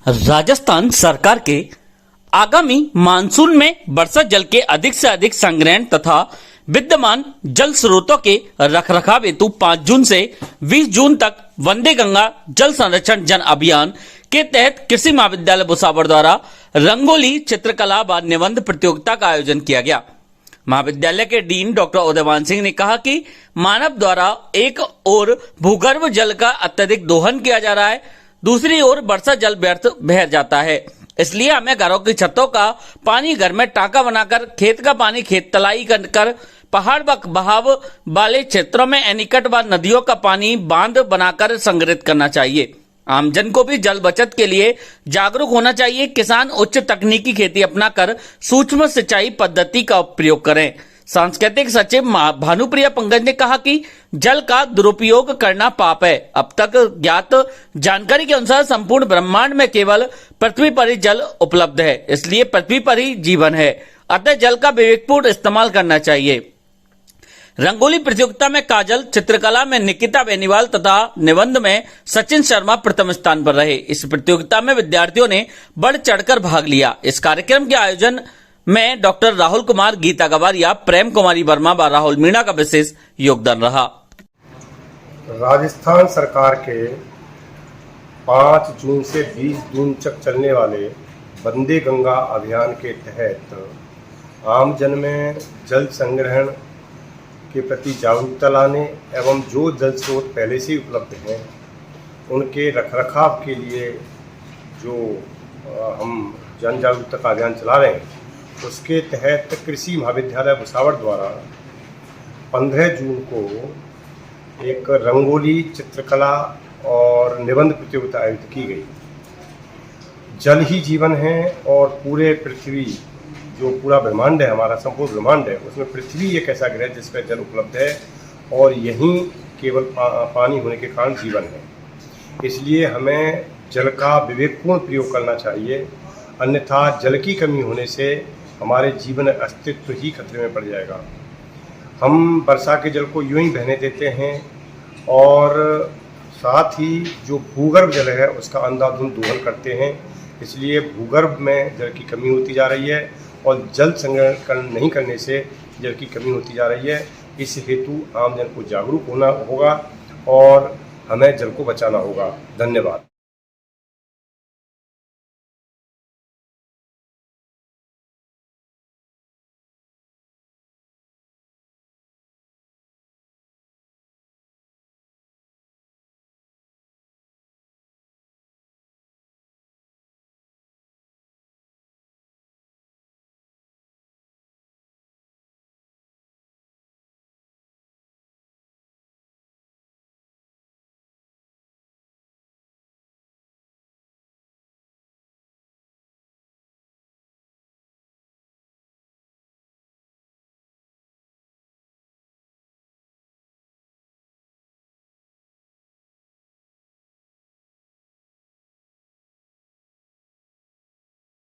राजस्थान सरकार के आगामी मानसून में वर्षा जल के अधिक से अधिक संग्रहण तथा विद्यमान जल स्रोतों के रखरखाव हेतु 5 जून से 20 जून तक वंदे गंगा जल संरक्षण जन अभियान के तहत कृषि महाविद्यालय भुसावल द्वारा रंगोली, चित्रकला व निबंध प्रतियोगिता का आयोजन किया गया। महाविद्यालय के डीन डॉक्टर उदयवान सिंह ने कहा कि मानव द्वारा एक ओर भूगर्भ जल का अत्यधिक दोहन किया जा रहा है, दूसरी ओर वर्षा जल व्यर्थ बह जाता है। इसलिए हमें घरों की छतों का पानी घर में टांका बनाकर, खेत का पानी खेत तलाई कर, पहाड़ बहाव वाले क्षेत्रों में एनीकट व नदियों का पानी बांध बनाकर संग्रहित करना चाहिए। आमजन को भी जल बचत के लिए जागरूक होना चाहिए। किसान उच्च तकनीकी खेती अपनाकर सूक्ष्म सिंचाई पद्धति का प्रयोग करें। सांस्कृतिक सचिव भानुप्रिया पंकज ने कहा कि जल का दुरुपयोग करना पाप है। अब तक ज्ञात जानकारी के अनुसार संपूर्ण ब्रह्मांड में केवल पृथ्वी पर ही जल उपलब्ध है, इसलिए पृथ्वी पर ही जीवन है। अतः जल का विवेकपूर्ण इस्तेमाल करना चाहिए। रंगोली प्रतियोगिता में काजल, चित्रकला में निकिता बेनीवाल तथा निबंध में सचिन शर्मा प्रथम स्थान पर रहे। इस प्रतियोगिता में विद्यार्थियों ने बढ़ चढ़कर भाग लिया। इस कार्यक्रम के आयोजन में डॉक्टर राहुल कुमार, गीता गवारिया, प्रेम कुमारी वर्मा व राहुल मीणा का विशेष योगदान रहा। राजस्थान सरकार के 5 जून से 20 जून तक चलने वाले वंदे गंगा अभियान के तहत आमजन में जल संग्रहण के प्रति जागरूकता लाने एवं जो जल स्रोत पहले से ही उपलब्ध हैं उनके रखरखाव के लिए जो हम जन जागरूकता का अभियान चला रहे हैं, उसके तहत कृषि महाविद्यालय भुसावल द्वारा 15 जून को एक रंगोली, चित्रकला और निबंध प्रतियोगिता आयोजित की गई। जल ही जीवन है और पूरे पृथ्वी, जो पूरा ब्रह्मांड है, हमारा संपूर्ण ब्रह्मांड है, उसमें पृथ्वी एक ऐसा ग्रह जिस पर जल उपलब्ध है और यहीं केवल पानी होने के कारण जीवन है। इसलिए हमें जल का विवेकपूर्ण प्रयोग करना चाहिए, अन्यथा जल की कमी होने से हमारे जीवन अस्तित्व ही खतरे में पड़ जाएगा। हम वर्षा के जल को यूं ही बहने देते हैं और साथ ही जो भूगर्भ जल है उसका अंधाधुंध दोहन करते हैं। इसलिए भूगर्भ में जल की कमी होती जा रही है और जल संग्रहण नहीं करने से जल की कमी होती जा रही है। इस हेतु आमजन को जागरूक होना होगा और हमें जल को बचाना होगा। धन्यवाद।